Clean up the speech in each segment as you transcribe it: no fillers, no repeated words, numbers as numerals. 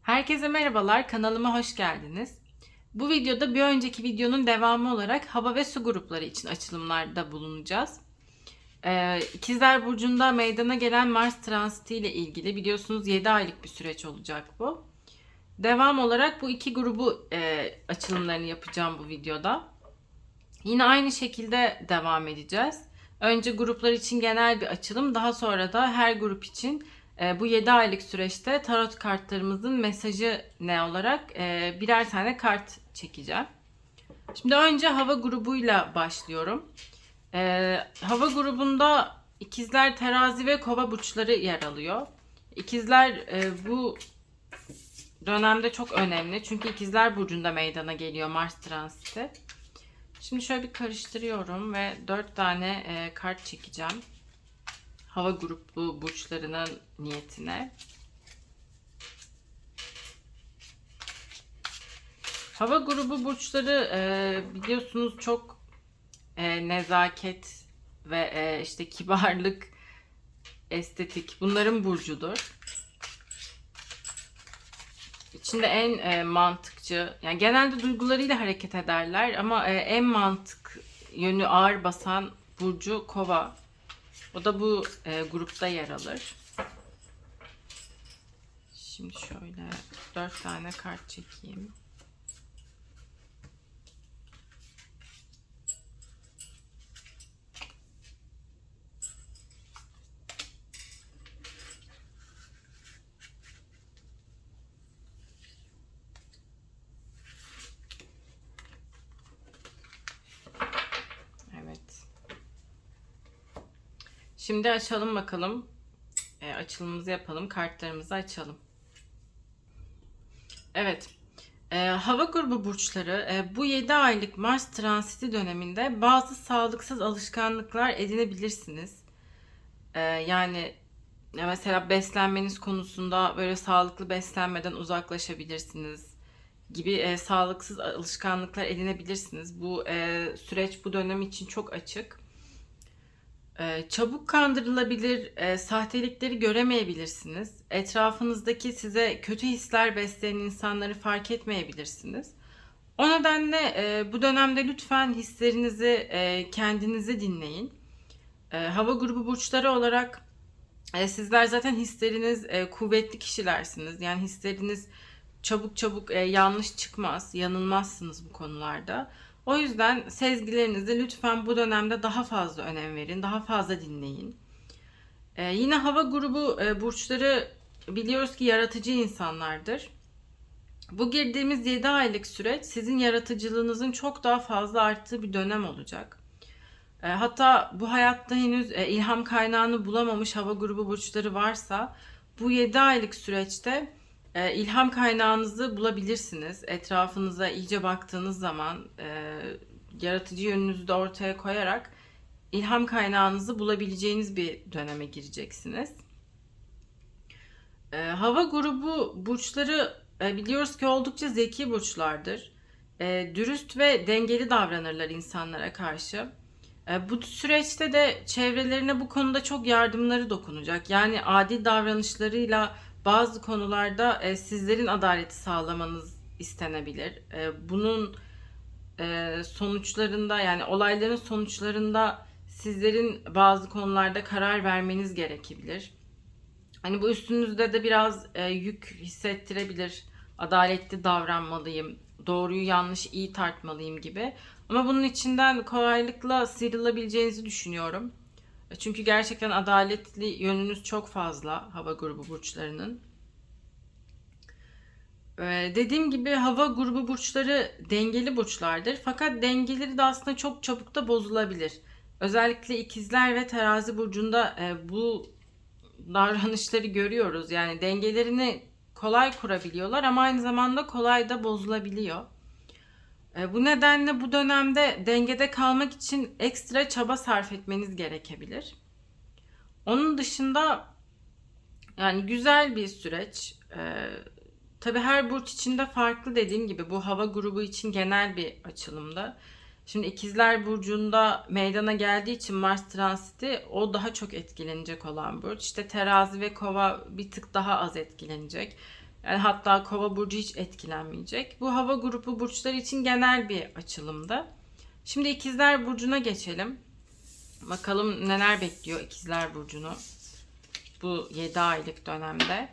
Herkese merhabalar, kanalıma hoş geldiniz. Bu videoda bir önceki videonun devamı olarak hava ve su grupları için açılımlarda bulunacağız. İkizler Burcu'nda meydana gelen Mars transiti ile ilgili biliyorsunuz 7 aylık bir süreç olacak bu. Devam olarak bu iki grubu açılımlarını yapacağım bu videoda. Yine aynı şekilde devam edeceğiz. Önce gruplar için genel bir açılım, daha sonra da her grup için bu 7 aylık süreçte tarot kartlarımızın mesajı ne olarak birer tane kart çekeceğim. Şimdi önce hava grubuyla başlıyorum. Hava grubunda ikizler, terazi ve kova burçları yer alıyor. İkizler bu dönemde çok önemli. Çünkü ikizler burcunda meydana geliyor Mars transiti. Şimdi şöyle bir karıştırıyorum ve 4 tane kart çekeceğim. Hava grubu burçlarının niyetine. Hava grubu burçları biliyorsunuz çok nezaket ve işte kibarlık, estetik bunların burcudur. İçinde en mantıkçı, yani genelde duygularıyla hareket ederler ama en mantık yönü ağır basan burcu Kova. O da bu grupta yer alır. Şimdi şöyle 4 tane kart çekeyim. Evet. Şimdi açalım bakalım. Açılımımızı yapalım. Kartlarımızı açalım. Evet. Hava grubu burçları bu 7 aylık Mars transiti döneminde bazı sağlıksız alışkanlıklar edinebilirsiniz. Yani mesela beslenmeniz konusunda böyle sağlıklı beslenmeden uzaklaşabilirsiniz gibi sağlıksız alışkanlıklar edinebilirsiniz. Bu süreç bu dönem için çok açık. Çabuk kandırılabilir, sahtelikleri göremeyebilirsiniz. Etrafınızdaki size kötü hisler besleyen insanları fark etmeyebilirsiniz. O nedenle bu dönemde lütfen hislerinizi, kendinizi dinleyin. Hava grubu burçları olarak sizler zaten hisleriniz kuvvetli kişilersiniz. Yani hisleriniz çabuk çabuk yanlış çıkmaz, yanılmazsınız bu konularda. O yüzden sezgilerinize lütfen bu dönemde daha fazla önem verin, daha fazla dinleyin. Yine hava grubu burçları biliyoruz ki yaratıcı insanlardır. Bu girdiğimiz 7 aylık süreç sizin yaratıcılığınızın çok daha fazla arttığı bir dönem olacak. Hatta bu hayatta henüz ilham kaynağını bulamamış hava grubu burçları varsa bu 7 aylık süreçte ilham kaynağınızı bulabilirsiniz. Etrafınıza iyice baktığınız zaman yaratıcı yönünüzü de ortaya koyarak ilham kaynağınızı bulabileceğiniz bir döneme gireceksiniz. Hava grubu burçları biliyoruz ki oldukça zeki burçlardır. Dürüst ve dengeli davranırlar insanlara karşı. Bu süreçte de çevrelerine bu konuda çok yardımları dokunacak. Yani adil davranışlarıyla bazı konularda sizlerin adaleti sağlamanız istenebilir. Bunun sonuçlarında, yani olayların sonuçlarında sizlerin bazı konularda karar vermeniz gerekebilir. Hani bu üstünüzde de biraz yük hissettirebilir. Adaletli davranmalıyım, doğruyu yanlış iyi tartmalıyım gibi. Ama bunun içinden kolaylıkla sıyrılabileceğinizi düşünüyorum. Çünkü gerçekten adaletli yönünüz çok fazla hava grubu burçlarının. Dediğim gibi hava grubu burçları dengeli burçlardır. Fakat dengeleri de aslında çok çabuk da bozulabilir. Özellikle ikizler ve terazi burcunda bu davranışları görüyoruz. Yani dengelerini kolay kurabiliyorlar ama aynı zamanda kolay da bozulabiliyor. Bu nedenle bu dönemde dengede kalmak için ekstra çaba sarf etmeniz gerekebilir. Onun dışında yani güzel bir süreç. Tabii her burç için de farklı, dediğim gibi bu hava grubu için genel bir açılımda. Şimdi ikizler burcunda meydana geldiği için Mars transiti o daha çok etkilenecek olan burç. İşte terazi ve kova bir tık daha az etkilenecek. Yani hatta Kova burcu hiç etkilenmeyecek. Bu hava grubu burçları için genel bir açılımdı. Şimdi İkizler burcuna geçelim. Bakalım neler bekliyor İkizler burcunu bu 7 aylık dönemde.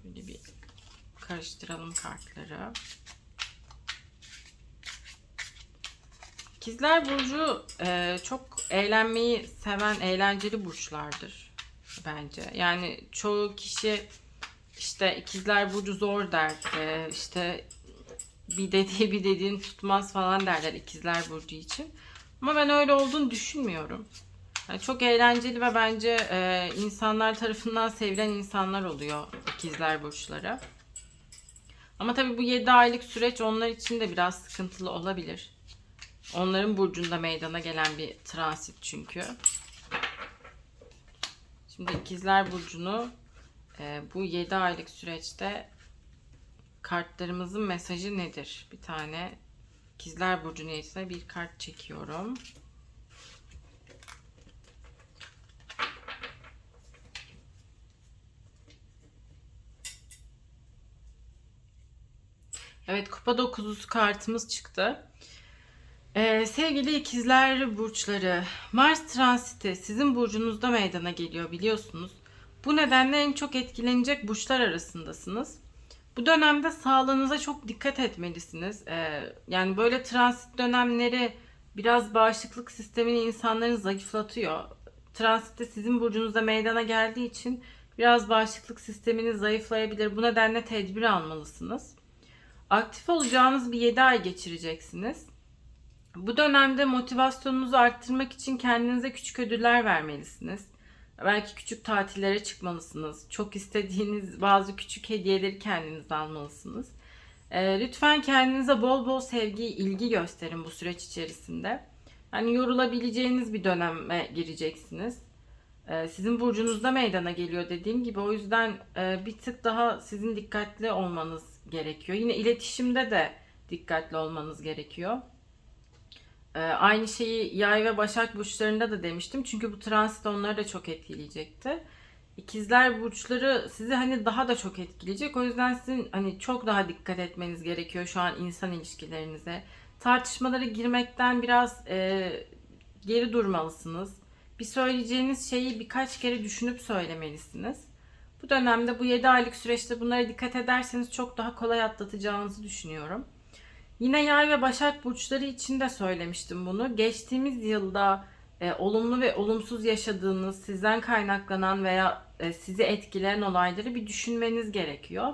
Böyle bir karıştıralım kartları. İkizler burcu çok eğlenmeyi seven eğlenceli burçlardır bence. Yani çoğu kişi işte İkizler burcu zor der, işte bir dediği bir dediğini tutmaz falan derler İkizler burcu için. Ama ben öyle olduğunu düşünmüyorum. Yani çok eğlenceli ve bence insanlar tarafından sevilen insanlar oluyor İkizler burçları. Ama tabii bu 7 aylık süreç onlar için de biraz sıkıntılı olabilir. Onların burcunda meydana gelen bir transit çünkü. Şimdi İkizler burcunu bu 7 aylık süreçte kartlarımızın mesajı nedir? Bir tane İkizler burcu neyse bir kart çekiyorum. Evet, kupa dokuzlusu kartımız çıktı. Sevgili ikizler burçları, Mars transiti sizin burcunuzda meydana geliyor biliyorsunuz. Bu nedenle en çok etkilenecek burçlar arasındasınız. Bu dönemde sağlığınıza çok dikkat etmelisiniz. Yani böyle transit dönemleri biraz bağışıklık sistemini insanların zayıflatıyor. Transit de sizin burcunuzda meydana geldiği için biraz bağışıklık sisteminiz zayıflayabilir. Bu nedenle tedbir almalısınız. Aktif olacağınız bir 7 ay geçireceksiniz. Bu dönemde motivasyonunuzu arttırmak için kendinize küçük ödüller vermelisiniz. Belki küçük tatillere çıkmalısınız. Çok istediğiniz bazı küçük hediyeleri kendinize almalısınız. Lütfen kendinize bol bol sevgi, ilgi gösterin bu süreç içerisinde. Yani yorulabileceğiniz bir döneme gireceksiniz. Sizin burcunuzda meydana geliyor dediğim gibi. O yüzden bir tık daha sizin dikkatli olmanız gerekiyor. Yine iletişimde de dikkatli olmanız gerekiyor. Aynı şeyi Yay ve Başak burçlarında da demiştim. Çünkü bu transit onları da çok etkileyecekti. İkizler burçları sizi hani daha da çok etkileyecek. O yüzden sizin hani çok daha dikkat etmeniz gerekiyor şu an insan ilişkilerinize. Tartışmalara girmekten biraz geri durmalısınız. Bir söyleyeceğiniz şeyi birkaç kere düşünüp söylemelisiniz. Bu dönemde bu 7 aylık süreçte bunlara dikkat ederseniz çok daha kolay atlatacağınızı düşünüyorum. Yine Yay ve Başak burçları için de söylemiştim bunu. Geçtiğimiz yılda olumlu ve olumsuz yaşadığınız, sizden kaynaklanan veya sizi etkileyen olayları bir düşünmeniz gerekiyor.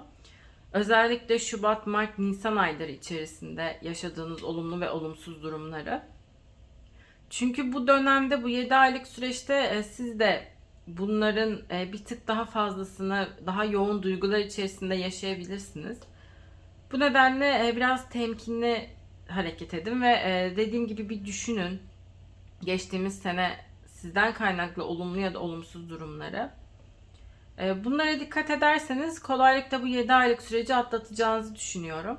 Özellikle Şubat, Mart, Nisan ayları içerisinde yaşadığınız olumlu ve olumsuz durumları. Çünkü bu dönemde bu 7 aylık süreçte siz de bunların bir tık daha fazlasını, daha yoğun duygular içerisinde yaşayabilirsiniz. Bu nedenle biraz temkinli hareket edin ve dediğim gibi bir düşünün. Geçtiğimiz sene sizden kaynaklı olumlu ya da olumsuz durumları. Bunlara dikkat ederseniz kolaylıkla bu 7 aylık süreci atlatacağınızı düşünüyorum.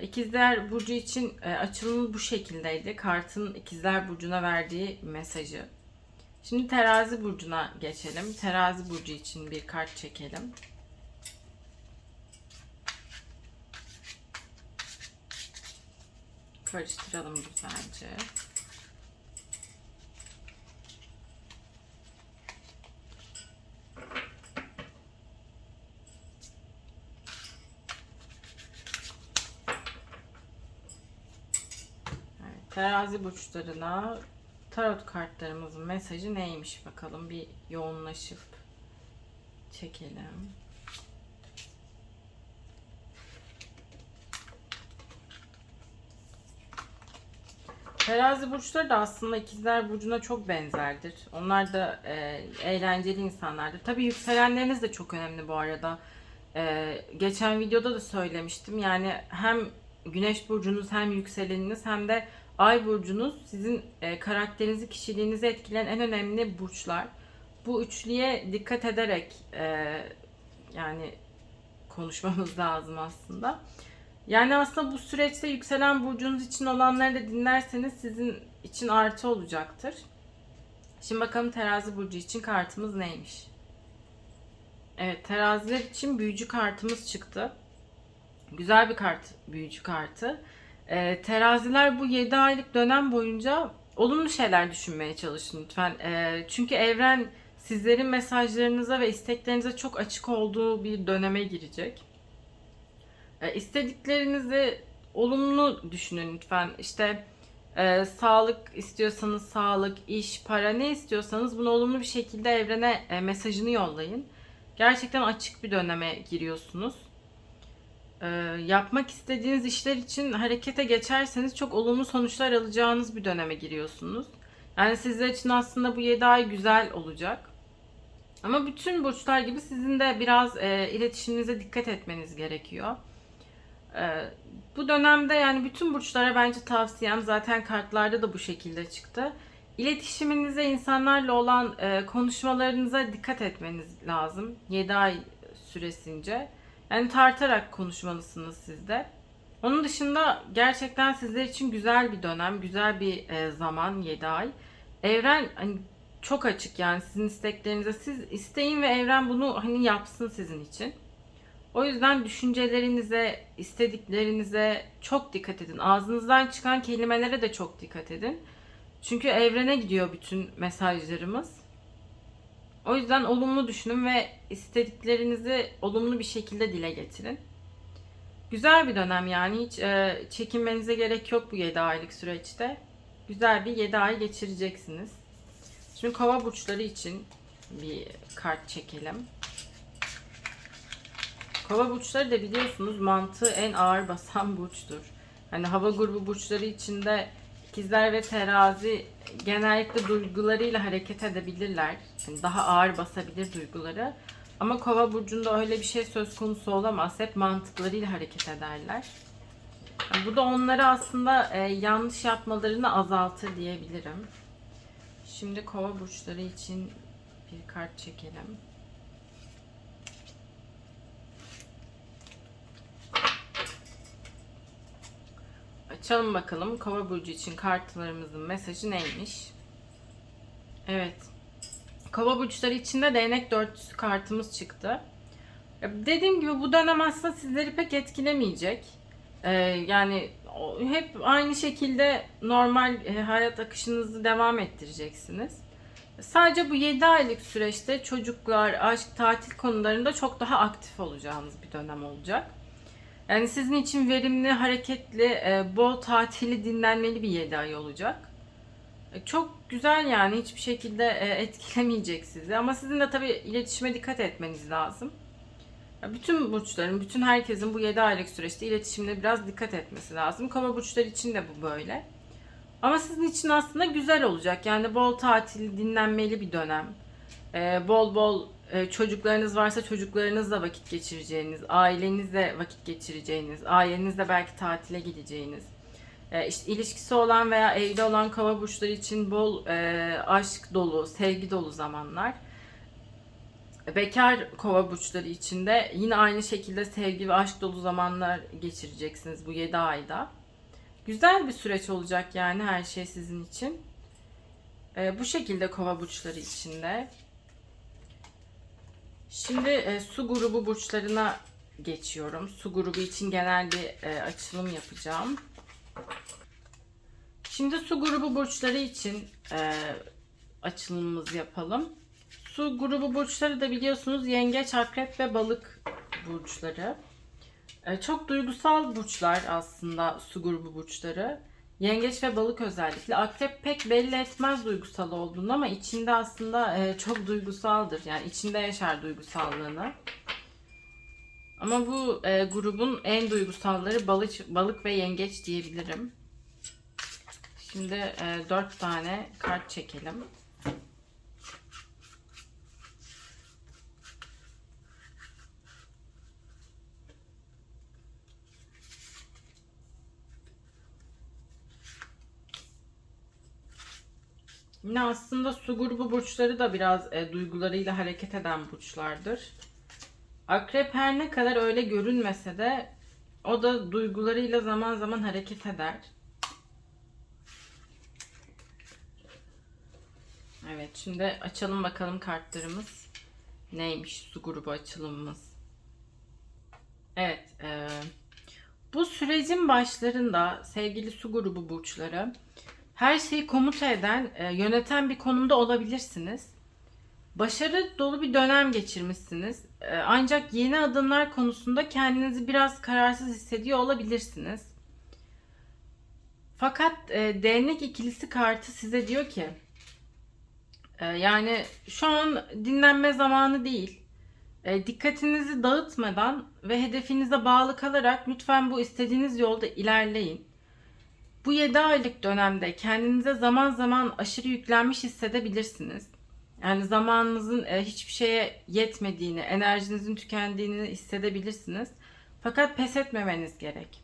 İkizler Burcu için açılımı bu şekildeydi. Kartın İkizler Burcu'na verdiği mesajı. Şimdi Terazi Burcu'na geçelim. Terazi Burcu için bir kart çekelim. Karıştıralım güzelce. Evet, terazi burçlarına tarot kartlarımızın mesajı neymiş bakalım, bir yoğunlaşıp çekelim. Terazi burçları da aslında ikizler burcuna çok benzerdir. Onlar da eğlenceli insanlardır. Tabii yükselenleriniz de çok önemli bu arada. Geçen videoda da söylemiştim. Yani hem güneş burcunuz hem yükseleniniz hem de ay burcunuz sizin karakterinizi, kişiliğinizi etkileyen en önemli burçlar. Bu üçlüye dikkat ederek yani konuşmamız lazım aslında. Yani aslında bu süreçte yükselen burcunuz için olanları da dinlerseniz sizin için artı olacaktır. Şimdi bakalım Terazi burcu için kartımız neymiş? Evet, teraziler için büyücü kartımız çıktı. Güzel bir kart, büyücü kartı. Teraziler bu 7 aylık dönem boyunca olumlu şeyler düşünmeye çalışın lütfen. Çünkü evren sizlerin mesajlarınıza ve isteklerinize çok açık olduğu bir döneme girecek. İstediklerinizi olumlu düşünün lütfen. İşte sağlık istiyorsanız sağlık, iş, para ne istiyorsanız bunu olumlu bir şekilde evrene mesajını yollayın. Gerçekten açık bir döneme giriyorsunuz. Ee, Yapmak istediğiniz işler için harekete geçerseniz çok olumlu sonuçlar alacağınız bir döneme giriyorsunuz. Yani sizler için aslında bu 7 ay güzel olacak. Ama bütün burçlar gibi sizin de biraz iletişiminize dikkat etmeniz gerekiyor. E, Bu dönemde yani bütün burçlara bence tavsiyem, zaten kartlarda da bu şekilde çıktı. İletişiminize, insanlarla olan konuşmalarınıza dikkat etmeniz lazım 7 ay süresince. Yani tartarak konuşmalısınız siz de. Onun dışında gerçekten sizler için güzel bir dönem, güzel bir zaman 7 ay. Evren hani çok açık, yani sizin isteklerinize siz isteyin ve evren bunu hani yapsın sizin için. O yüzden düşüncelerinize, istediklerinize çok dikkat edin. Ağzınızdan çıkan kelimelere de çok dikkat edin. Çünkü evrene gidiyor bütün mesajlarımız. O yüzden olumlu düşünün ve istediklerinizi olumlu bir şekilde dile getirin. Güzel bir dönem, yani hiç çekinmenize gerek yok bu 7 aylık süreçte. Güzel bir 7 ay geçireceksiniz. Şimdi kova burçları için bir kart çekelim. Kova burçları da biliyorsunuz mantığı en ağır basan burçtur. Hani hava grubu burçları içinde ikizler ve terazi genellikle duygularıyla hareket edebilirler. Yani daha ağır basabilir duyguları. Ama kova burcunda öyle bir şey söz konusu olamaz. Hep mantıklarıyla hareket ederler. Yani bu da onları aslında yanlış yapmalarını azaltır diyebilirim. Şimdi kova burçları için bir kart çekelim. Açalım bakalım kova burcu için kartlarımızın mesajı neymiş? Evet. Kova burçları için de değnek dörtlüsü kartımız çıktı. Dediğim gibi bu dönem aslında sizleri pek etkilemeyecek. Yani hep aynı şekilde normal hayat akışınızı devam ettireceksiniz. Sadece bu 7 aylık süreçte çocuklar, aşk, tatil konularında çok daha aktif olacağınız bir dönem olacak. Yani sizin için verimli, hareketli, bol tatili, dinlenmeli bir 7 ay olacak. Çok güzel, yani hiçbir şekilde etkilemeyecek sizi. Ama sizin de tabii iletişime dikkat etmeniz lazım. Bütün burçların, bütün herkesin bu 7 aylık süreçte iletişimde biraz dikkat etmesi lazım. Kova burçları için de bu böyle. Ama sizin için aslında güzel olacak. Yani bol tatil, dinlenmeli bir dönem. Bol bol çocuklarınız varsa çocuklarınızla vakit geçireceğiniz, ailenizle vakit geçireceğiniz, ailenizle belki tatile gideceğiniz, işte ilişkisi olan veya evli olan kova burçları için bol aşk dolu, sevgi dolu zamanlar. Bekar kova burçları için de yine aynı şekilde sevgi ve aşk dolu zamanlar geçireceksiniz bu 7 ayda. Güzel bir süreç olacak yani her şey sizin için. Bu şekilde kova burçları için de. Şimdi su grubu burçlarına geçiyorum. Su grubu için genel bir açılım yapacağım. Şimdi su grubu burçları için açılımımızı yapalım. Su grubu burçları da biliyorsunuz yengeç, akrep ve balık burçları. Çok duygusal burçlar aslında su grubu burçları. Yengeç ve balık özellikle. Akrep pek belli etmez duygusal olduğunu ama içinde aslında çok duygusaldır. Yani içinde yaşar duygusallığını. Ama bu grubun en duygusalları balık ve yengeç diyebilirim. Şimdi 4 tane kart çekelim. Yine aslında su grubu burçları da biraz duygularıyla hareket eden burçlardır. Akrep her ne kadar öyle görünmese de o da duygularıyla zaman zaman hareket eder. Evet, şimdi açalım bakalım kartlarımız Neymiş su grubu açılımımız? Evet, bu sürecin başlarında sevgili su grubu burçları her şeyi komuta eden, yöneten bir konumda olabilirsiniz. Başarı dolu bir dönem geçirmişsiniz. Ancak yeni adımlar konusunda kendinizi biraz kararsız hissediyor olabilirsiniz. Fakat değnek ikilisi kartı size diyor ki yani şu an dinlenme zamanı değil. Dikkatinizi dağıtmadan ve hedefinize bağlı kalarak lütfen bu istediğiniz yolda ilerleyin. Bu 7 aylık dönemde kendinize zaman zaman aşırı yüklenmiş hissedebilirsiniz. Yani zamanınızın hiçbir şeye yetmediğini, enerjinizin tükendiğini hissedebilirsiniz. Fakat pes etmemeniz gerek.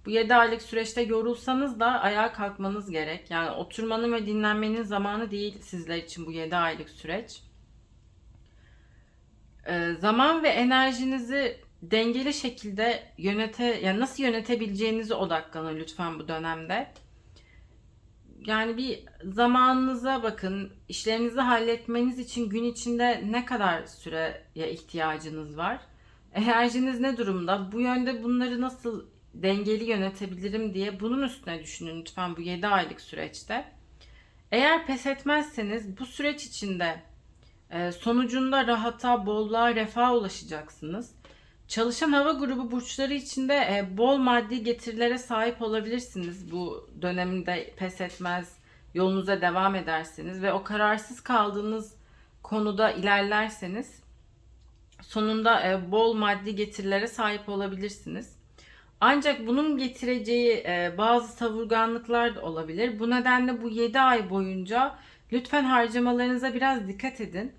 Bu 7 aylık süreçte yorulsanız da ayağa kalkmanız gerek. Yani oturmanın ve dinlenmenin zamanı değil sizler için bu 7 aylık süreç. Zaman ve enerjinizi dengeli şekilde yani nasıl yönetebileceğinize odaklanın lütfen bu dönemde. Yani bir zamanınıza bakın. İşlerinizi halletmeniz için gün içinde ne kadar süreye ihtiyacınız var? Enerjiniz ne durumda? Bu yönde bunları nasıl dengeli yönetebilirim diye bunun üstüne düşünün lütfen bu 7 aylık süreçte. Eğer pes etmezseniz bu süreç içinde sonucunda rahata, bolluğa, refaha ulaşacaksınız. Çalışan hava grubu burçları içinde bol maddi getirilere sahip olabilirsiniz. Bu döneminde pes etmez, yolunuza devam ederseniz ve o kararsız kaldığınız konuda ilerlerseniz sonunda bol maddi getirilere sahip olabilirsiniz. Ancak bunun getireceği bazı savurganlıklar da olabilir. Bu nedenle bu 7 ay boyunca lütfen harcamalarınıza biraz dikkat edin.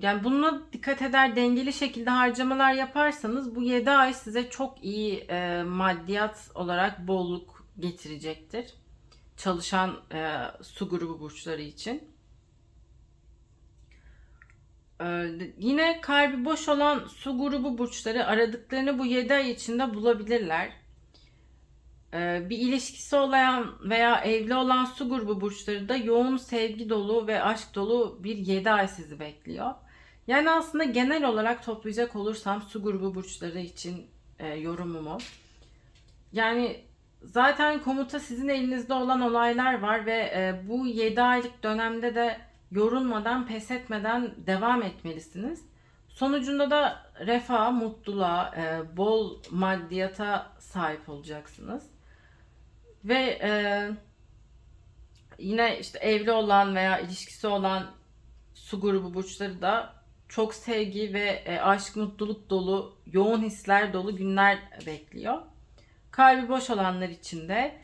Yani bununla dikkat eder dengeli şekilde harcamalar yaparsanız bu 7 ay size çok iyi maddiyat olarak bolluk getirecektir. Çalışan su grubu burçları için. Yine kalbi boş olan su grubu burçları aradıklarını bu 7 ay içinde bulabilirler. Bir ilişkisi olan veya evli olan su grubu burçları da yoğun sevgi dolu ve aşk dolu bir 7 ay sizi bekliyor. Yani aslında genel olarak toplayacak olursam su grubu burçları için yorumumu. Yani zaten komuta sizin elinizde olan olaylar var ve bu 7 aylık dönemde de yorulmadan, pes etmeden devam etmelisiniz. Sonucunda da refaha, mutluluğa, bol maddiyata sahip olacaksınız. Ve yine işte evli olan veya ilişkisi olan su grubu burçları da çok sevgi ve aşk, mutluluk dolu, yoğun hisler dolu günler bekliyor. Kalbi boş olanlar için de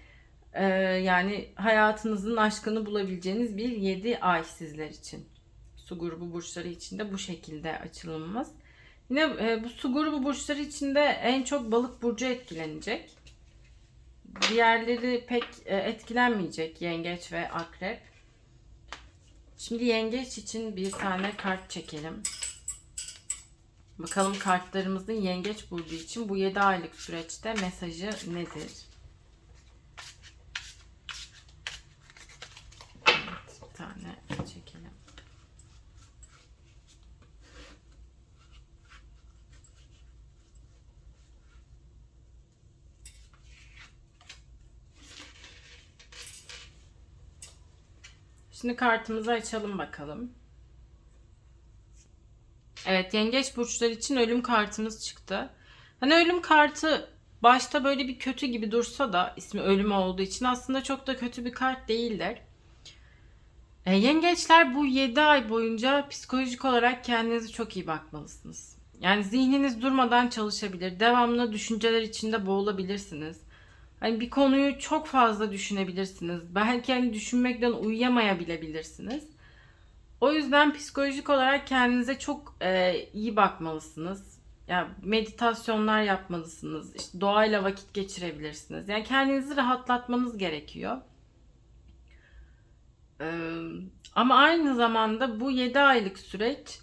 yani hayatınızın aşkını bulabileceğiniz bir 7 ay sizler için. Su grubu burçları için de bu şekilde açılımımız. Yine bu su grubu burçları için de en çok balık burcu etkilenecek. Diğerleri pek etkilenmeyecek, yengeç ve akrep. Şimdi yengeç için bir tane kart çekelim. Bakalım kartlarımızın yengeç burcu için bu 7 aylık süreçte mesajı nedir? Evet, bir tane çekelim. Şimdi kartımızı açalım bakalım. Evet, yengeç burçları için ölüm kartımız çıktı. Hani ölüm kartı başta böyle bir kötü gibi dursa da ismi ölüm olduğu için aslında çok da kötü bir kart değildir. Yengeçler bu 7 ay boyunca psikolojik olarak kendinize çok iyi bakmalısınız. Yani zihniniz durmadan çalışabilir. Devamlı düşünceler içinde boğulabilirsiniz. Hani bir konuyu çok fazla düşünebilirsiniz. Belki hani düşünmekten uyuyamayabilebilirsiniz. O yüzden psikolojik olarak kendinize çok iyi bakmalısınız. Yani meditasyonlar yapmalısınız. İşte doğayla vakit geçirebilirsiniz. Yani kendinizi rahatlatmanız gerekiyor. Ama aynı zamanda bu 7 aylık süreç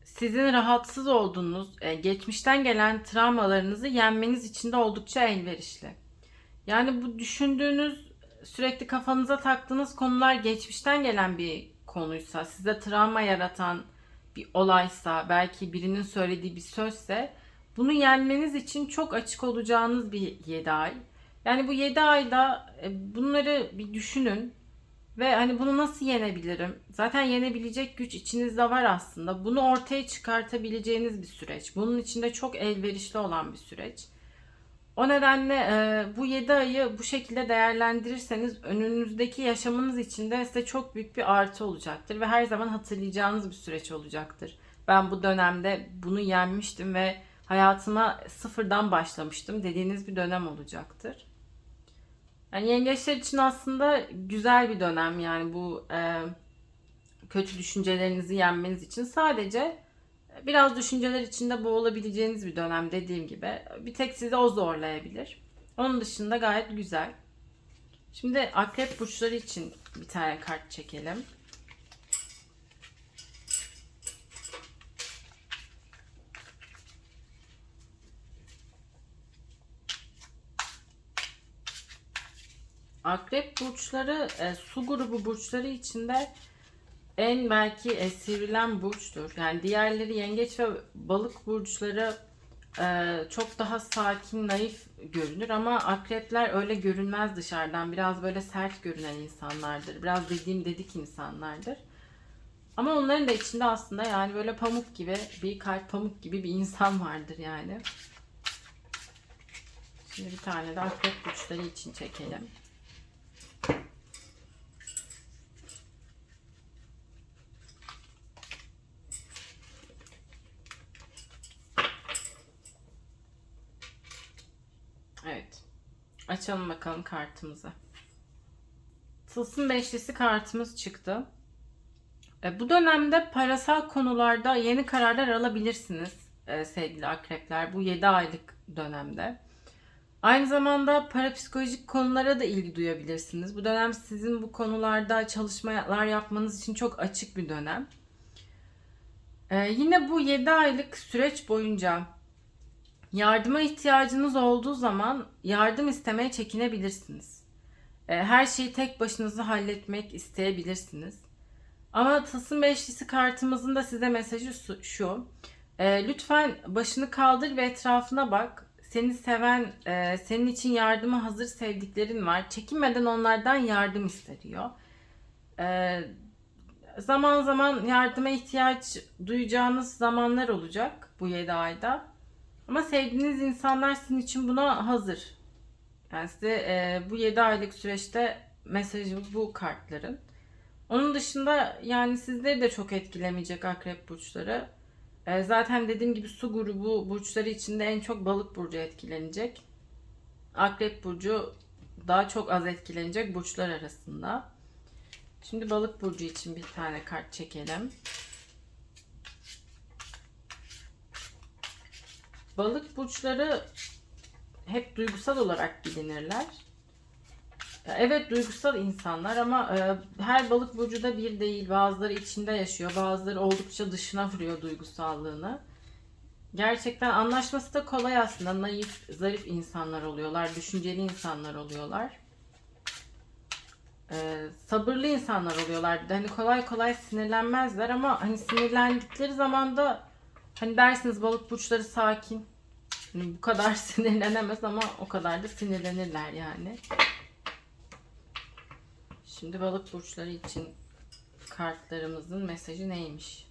sizin rahatsız olduğunuz, geçmişten gelen travmalarınızı yenmeniz için de oldukça elverişli. Yani bu düşündüğünüz, sürekli kafanıza taktığınız konular geçmişten gelen bir konuysa, size travma yaratan bir olaysa, belki birinin söylediği bir sözse bunu yenmeniz için çok açık olacağınız bir 7 ay. Yani bu 7 ayda bunları bir düşünün ve hani bunu nasıl yenebilirim? Zaten yenebilecek güç içinizde var aslında. Bunu ortaya çıkartabileceğiniz bir süreç. Bunun içinde çok elverişli olan bir süreç. O nedenle bu 7 ayı bu şekilde değerlendirirseniz önünüzdeki yaşamınız için de size çok büyük bir artı olacaktır ve her zaman hatırlayacağınız bir süreç olacaktır. Ben bu dönemde bunu yenmiştim ve hayatıma sıfırdan başlamıştım dediğiniz bir dönem olacaktır. Yani yengeçler için aslında güzel bir dönem, yani bu kötü düşüncelerinizi yenmeniz için. Sadece biraz düşünceler içinde boğulabileceğiniz bir dönem, dediğim gibi. Bir tek sizi o zorlayabilir. Onun dışında gayet güzel. Şimdi akrep burçları için bir tane kart çekelim. Akrep burçları su grubu burçları içinde en belki sivrilen burçtur. Yani diğerleri yengeç ve balık burçları çok daha sakin, naif görünür ama akrepler öyle görünmez dışarıdan. Biraz böyle sert görünen insanlardır. Biraz dediğim dedik insanlardır. Ama onların da içinde aslında yani böyle pamuk gibi, bir kalp pamuk gibi bir insan vardır yani. Şimdi bir tane de akrep burçları için çekelim. Evet. Açalım bakalım kartımızı. Tılsım beşlisi kartımız çıktı. Bu dönemde parasal konularda yeni kararlar alabilirsiniz sevgili akrepler, bu 7 aylık dönemde. Aynı zamanda parapsikolojik konulara da ilgi duyabilirsiniz. Bu dönem sizin bu konularda çalışmalar yapmanız için çok açık bir dönem. Yine bu 7 aylık süreç boyunca yardıma ihtiyacınız olduğu zaman yardım istemeye çekinebilirsiniz. Her şeyi tek başınıza halletmek isteyebilirsiniz. Ama tılsım beşlisi kartımızın da size mesajı şu. Lütfen başını kaldır ve etrafına bak. Seni seven, senin için yardıma hazır sevdiklerin var. Çekinmeden onlardan yardım iste diyor. E, Zaman zaman yardıma ihtiyaç duyacağınız zamanlar olacak bu 7 ayda. Ama sevdiğiniz insanlar sizin için buna hazır. Yani size bu 7 aylık süreçte mesajı bu kartların. Onun dışında yani sizleri de çok etkilemeyecek akrep burçları. Zaten dediğim gibi su grubu burçları içinde en çok balık burcu etkilenecek. Akrep burcu daha çok az etkilenecek burçlar arasında. Şimdi balık burcu için bir tane kart çekelim. Balık burçları hep duygusal olarak bilinirler. Evet, duygusal insanlar ama her balık burcu da bir değil. Bazıları içinde yaşıyor, bazıları oldukça dışına vuruyor duygusallığını. Gerçekten anlaşması da kolay aslında. Naif, zarif insanlar oluyorlar, düşünceli insanlar oluyorlar. Sabırlı insanlar oluyorlar. Hani kolay kolay sinirlenmezler ama hani sinirlendikleri zaman da hani dersiniz balık burçları sakin. Hani bu kadar sinirlenemez ama o kadar da sinirlenirler yani. Şimdi balık burçları için kartlarımızın mesajı neymiş?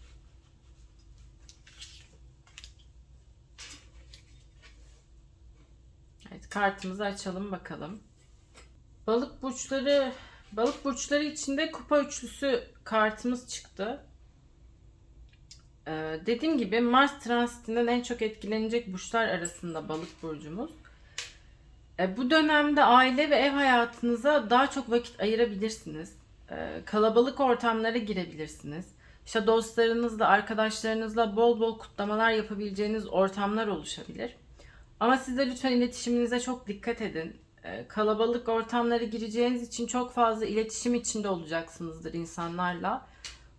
Evet, kartımızı açalım bakalım. Balık burçları içinde kupa üçlüsü kartımız çıktı. Dediğim gibi Mars transitinden en çok etkilenecek burçlar arasında balık burcumuz. Bu dönemde aile ve ev hayatınıza daha çok vakit ayırabilirsiniz. Kalabalık ortamlara girebilirsiniz. İşte dostlarınızla, arkadaşlarınızla bol bol kutlamalar yapabileceğiniz ortamlar oluşabilir. Ama siz de lütfen iletişiminize çok dikkat edin. Kalabalık ortamlara gireceğiniz için çok fazla iletişim içinde olacaksınızdır insanlarla.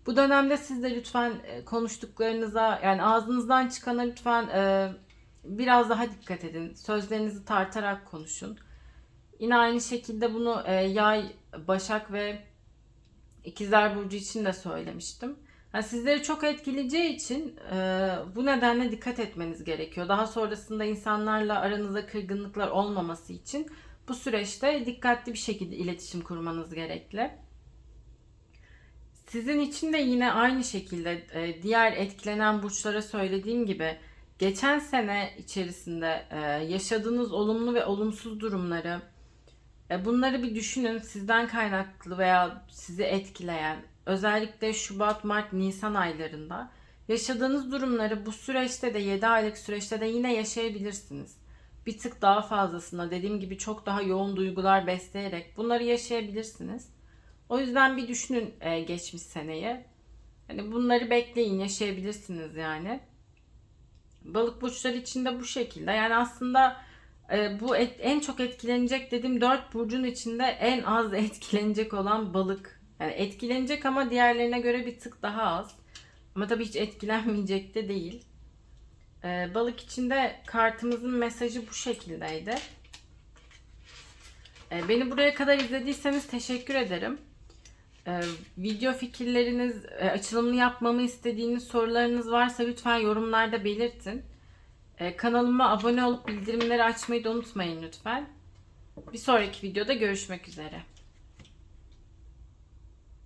Bu dönemde siz de lütfen konuştuklarınıza, yani ağzınızdan çıkana lütfen biraz daha dikkat edin. Sözlerinizi tartarak konuşun. Yine aynı şekilde bunu Yay, Başak ve İkizler Burcu için de söylemiştim. Yani sizleri çok etkileyeceği için bu nedenle dikkat etmeniz gerekiyor. Daha sonrasında insanlarla aranızda kırgınlıklar olmaması için bu süreçte dikkatli bir şekilde iletişim kurmanız gerekli. Sizin için de yine aynı şekilde diğer etkilenen burçlara söylediğim gibi geçen sene içerisinde yaşadığınız olumlu ve olumsuz durumları, bunları bir düşünün. Sizden kaynaklı veya sizi etkileyen, özellikle Şubat, Mart, Nisan aylarında yaşadığınız durumları bu süreçte de 7 aylık süreçte de yine yaşayabilirsiniz. Bir tık daha fazlasına, dediğim gibi çok daha yoğun duygular besleyerek bunları yaşayabilirsiniz. O yüzden bir düşünün geçmiş seneyi. Hani bunları bekleyin, yaşayabilirsiniz yani. Balık burçları için de bu şekilde. Yani aslında en çok etkilenecek dediğim 4 burcun içinde en az etkilenecek olan balık. Yani etkilenecek ama diğerlerine göre bir tık daha az. Ama tabii hiç etkilenmeyecek de değil. Balık için de kartımızın mesajı bu şekildeydi. Beni buraya kadar izlediyseniz teşekkür ederim. Video fikirleriniz, açılımını yapmamı istediğiniz sorularınız varsa lütfen yorumlarda belirtin. Kanalıma abone olup bildirimleri açmayı da unutmayın lütfen. Bir sonraki videoda görüşmek üzere.